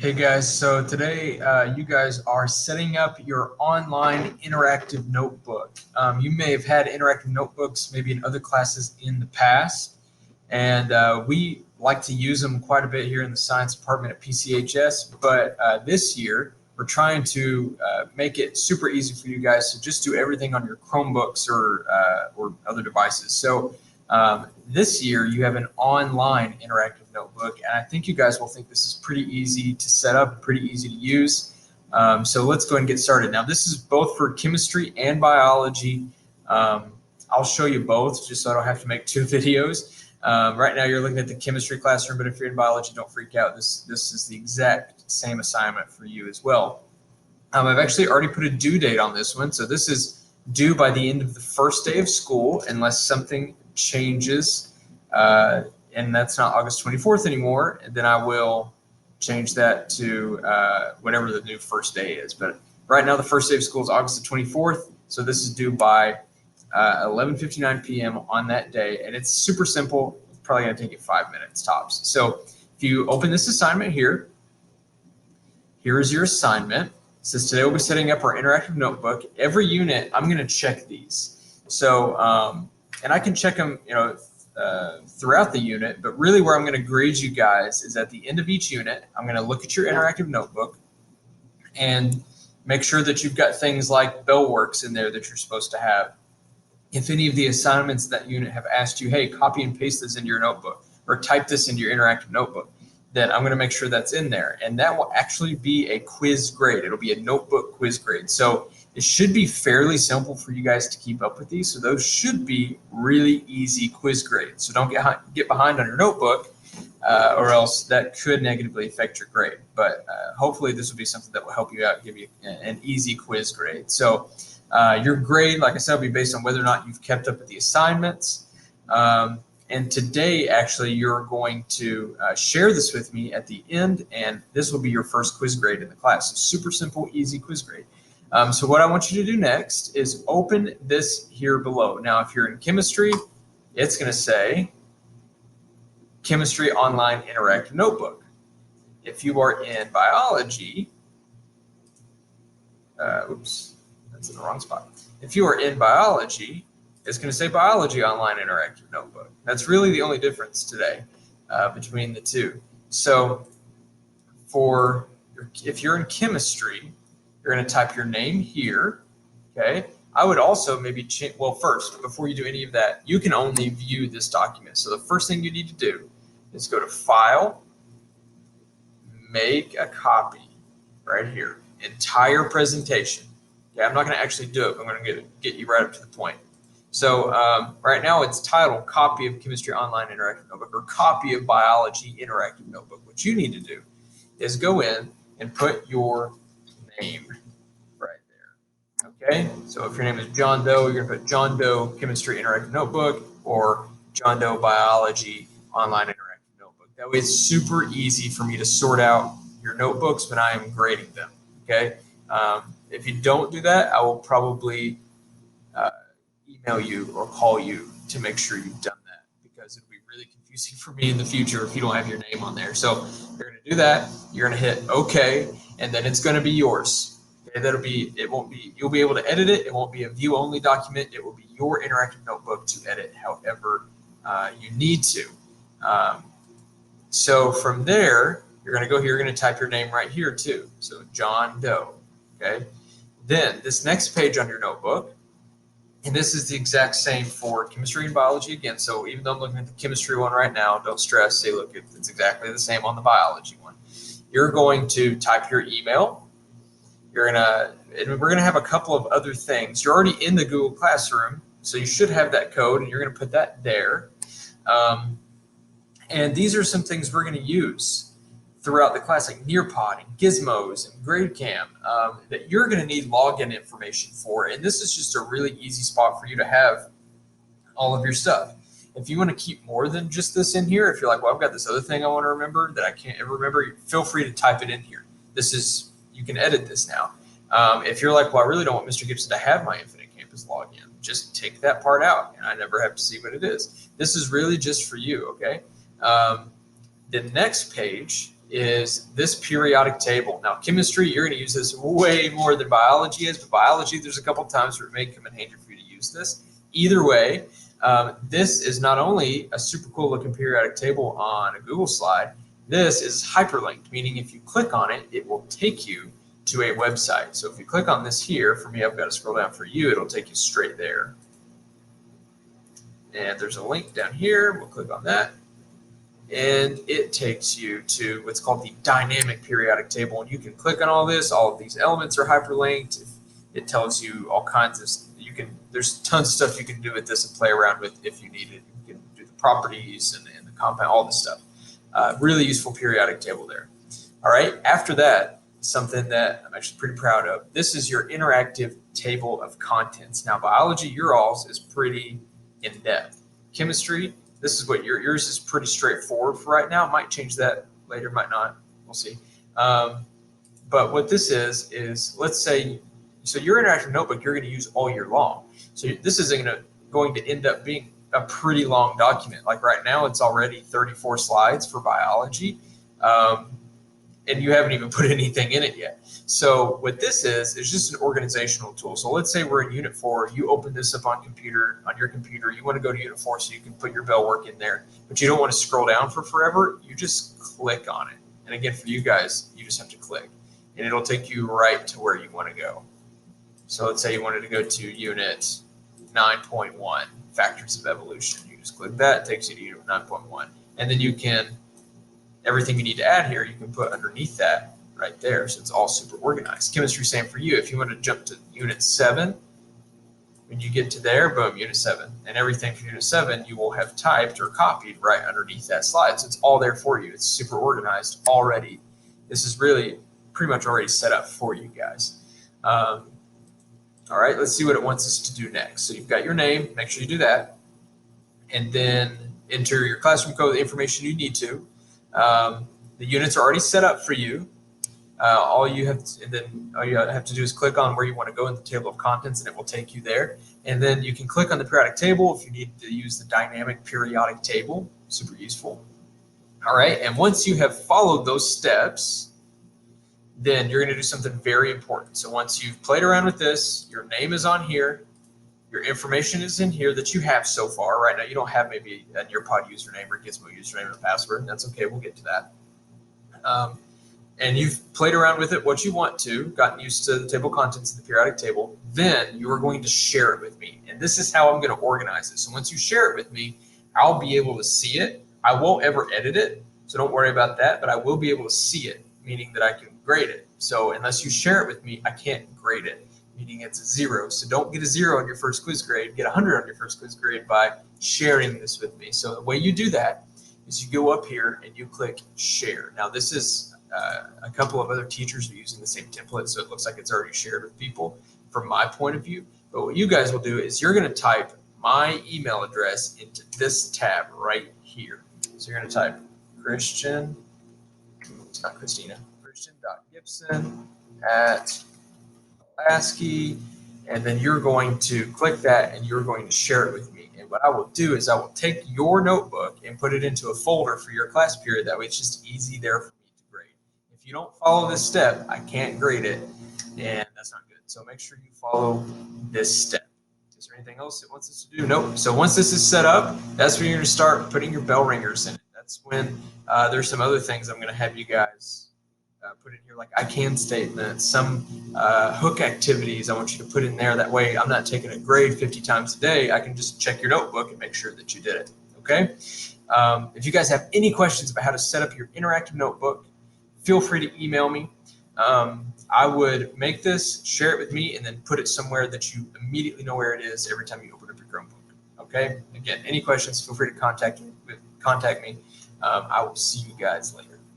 Hey guys, so today you guys are setting up your online interactive notebook. You may have had interactive notebooks maybe in other classes in the past, and we like to use them quite a bit here in the science department at PCHS, but this year we're trying to make it super easy for you guys to just do everything on your Chromebooks or other devices. So this year you have an online interactive notebook, and I think you guys will think this is pretty easy to set up, pretty easy to use. So let's go ahead and get started. Now this is both for chemistry and biology. I'll show you both just so I don't have to make two videos. Right now you're looking at the chemistry classroom, but if you're in biology, don't freak out. This is the exact same assignment for you as well. I've actually already put a due date on this one, so this is due by the end of the first day of school unless something changes, and that's not August 24th anymore, and then I will change that to whatever the new first day is. But right now the first day of school is August the 24th, so this is due by 11:59 p.m. on that day, and it's super simple. It's probably going to take you 5 minutes tops. So if you open this assignment here, here is your assignment. It says today we'll be setting up our interactive notebook. Every unit, I'm going to check these. So, and I can check them, throughout the unit, but really where I'm going to grade you guys is at the end of each unit. I'm going to look at your interactive notebook and make sure that you've got things like BellWorks in there that you're supposed to have. If any of the assignments that unit have asked you, hey, copy and paste this into your notebook or type this into your interactive notebook, then I'm going to make sure that's in there. And that will actually be a quiz grade. It'll be a notebook quiz grade. So it should be fairly simple for you guys to keep up with these. So those should be really easy quiz grades. So don't get behind on your notebook or else that could negatively affect your grade. But hopefully this will be something that will help you out, give you an easy quiz grade. So your grade, like I said, will be based on whether or not you've kept up with the assignments. And today, actually, you're going to share this with me at the end, and this will be your first quiz grade in the class. So super simple, easy quiz grade. So what I want you to do next is open this here below. Now, if you're in chemistry, it's going to say Chemistry Online Interactive Notebook. If you are in biology, oops, that's in the wrong spot. If you are in biology, it's going to say Biology Online Interactive Notebook. That's really the only difference today between the two. So if you're in chemistry, you're going to type your name here, okay? I would also maybe change, well, first, before you do any of that, you can only view this document. So the first thing you need to do is go to File, Make a Copy, right here, entire presentation. Okay, I'm not going to actually do it, but I'm going to get you right up to the point. So right now it's titled Copy of Chemistry Online Interactive Notebook or Copy of Biology Interactive Notebook. What you need to do is go in and put your name right there. Okay, so if your name is John Doe, you're going to put John Doe Chemistry Interactive Notebook or John Doe Biology Online Interactive Notebook. That way it's super easy for me to sort out your notebooks when I am grading them. Okay, if you don't do that, I will probably email you or call you to make sure you've done that, because it'll be really confusing for me in the future if you don't have your name on there. So you're going to do that. You're going to hit OK, and then it's going to be yours. Okay, you'll be able to edit it. It won't be a view only document. It will be your interactive notebook to edit however you need to. So from there, you're going to go here. You're going to type your name right here too. So John Doe. Okay. Then this next page on your notebook, and this is the exact same for chemistry and biology again. So even though I'm looking at the chemistry one right now, don't stress. Say, look, it's exactly the same on the biology one. You're going to type your email. And we're gonna have a couple of other things. You're already in the Google Classroom, so you should have that code, and you're gonna put that there. And these are some things we're gonna use throughout the class, like Nearpod and Gizmos and GradeCam, that you're going to need login information for. And this is just a really easy spot for you to have all of your stuff. If you want to keep more than just this in here, if you're like, well, I've got this other thing I want to remember that I can't ever remember, feel free to type it in here. You can edit this now. If you're like, well, I really don't want Mr. Gibson to have my Infinite Campus login, just take that part out and I never have to see what it is. This is really just for you, okay? The next page is this periodic table. Now, chemistry, you're going to use this way more than biology is, but biology, there's a couple times where it may come in handy for you to use this. Either way, this is not only a super cool looking periodic table on a Google slide, this is hyperlinked, meaning if you click on it, it will take you to a website. So if you click on this here, for me, I've got to scroll down. For you, it'll take you straight there. And there's a link down here. We'll click on that. And it takes you to what's called the dynamic periodic table. And you can click on all this. All of these elements are hyperlinked. It tells you all kinds of, there's tons of stuff you can do with this and play around with if you need it. You can do the properties and the compound, all this stuff. Really useful periodic table there. All right, after that, something that I'm actually pretty proud of. This is your interactive table of contents. Now, biology, your all's is pretty in-depth. Chemistry, this is what yours is pretty straightforward for right now. Might change that later, might not. We'll see. But what this is let's say, so your interactive notebook, you're going to use all year long. So this is going to end up being a pretty long document. Like right now, it's already 34 slides for biology. And you haven't even put anything in it yet. So what this is just an organizational tool. So let's say we're in Unit 4, you open this up on your computer, you want to go to Unit 4 so you can put your bell work in there, but you don't want to scroll down for forever, you just click on it. And again, for you guys, you just have to click, and it'll take you right to where you want to go. So let's say you wanted to go to Unit 9.1, Factors of Evolution. You just click that, it takes you to Unit 9.1. And then you can, everything you need to add here, you can put underneath that right there. So it's all super organized. Chemistry, same for you. If you want to jump to Unit 7, when you get to there, boom, Unit 7. And everything from Unit 7, you will have typed or copied right underneath that slide. So it's all there for you. It's super organized already. This is really pretty much already set up for you guys. All right, let's see what it wants us to do next. So you've got your name, make sure you do that. And then enter your classroom code, the information you need to. The units are already set up for you. All you have to do is click on where you want to go in the table of contents, and it will take you there. And then you can click on the periodic table if you need to use the dynamic periodic table. Super useful. All right, and once you have followed those steps, then you're going to do something very important. So once you've played around with this, your name is on here, your information is in here that you have so far. Right now, you don't have maybe a Nearpod username or Gizmo username and password. That's okay. We'll get to that. And you've played around with it what you want to, gotten used to the table of contents of the periodic table, then you are going to share it with me. And this is how I'm going to organize it. So once you share it with me, I'll be able to see it. I won't ever edit it, so don't worry about that, but I will be able to see it, meaning that I can grade it. So unless you share it with me, I can't grade it, meaning it's a 0. So don't get a 0 on your first quiz grade, get 100 on your first quiz grade by sharing this with me. So the way you do that is you go up here and you click share. Now this is a couple of other teachers are using the same template, so it looks like it's already shared with people from my point of view. But what you guys will do is you're going to type my email address into this tab right here. So you're going to type Christian, it's not Christina, Christian.Gibson@Pulaski, and then you're going to click that and you're going to share it with me. And what I will do is I will take your notebook and put it into a folder for your class period. That way it's just easy there for me to grade. If you don't follow this step, I can't grade it, and that's not good. So make sure you follow this step. Is there anything else it wants us to do? Nope. So once this is set up, that's when you're going to start putting your bell ringers in it. That's when there's some other things I'm going to have you guys put in here, like I can statements, some hook activities I want you to put in there. That way I'm not taking a grade 50 times a day. I can just check your notebook and make sure that you did it. Okay. If you guys have any questions about how to set up your interactive notebook, feel free to email me. I would make this, share it with me, and then put it somewhere that you immediately know where it is every time you open up your Chromebook. Okay. Again, any questions, feel free to contact me. I will see you guys later.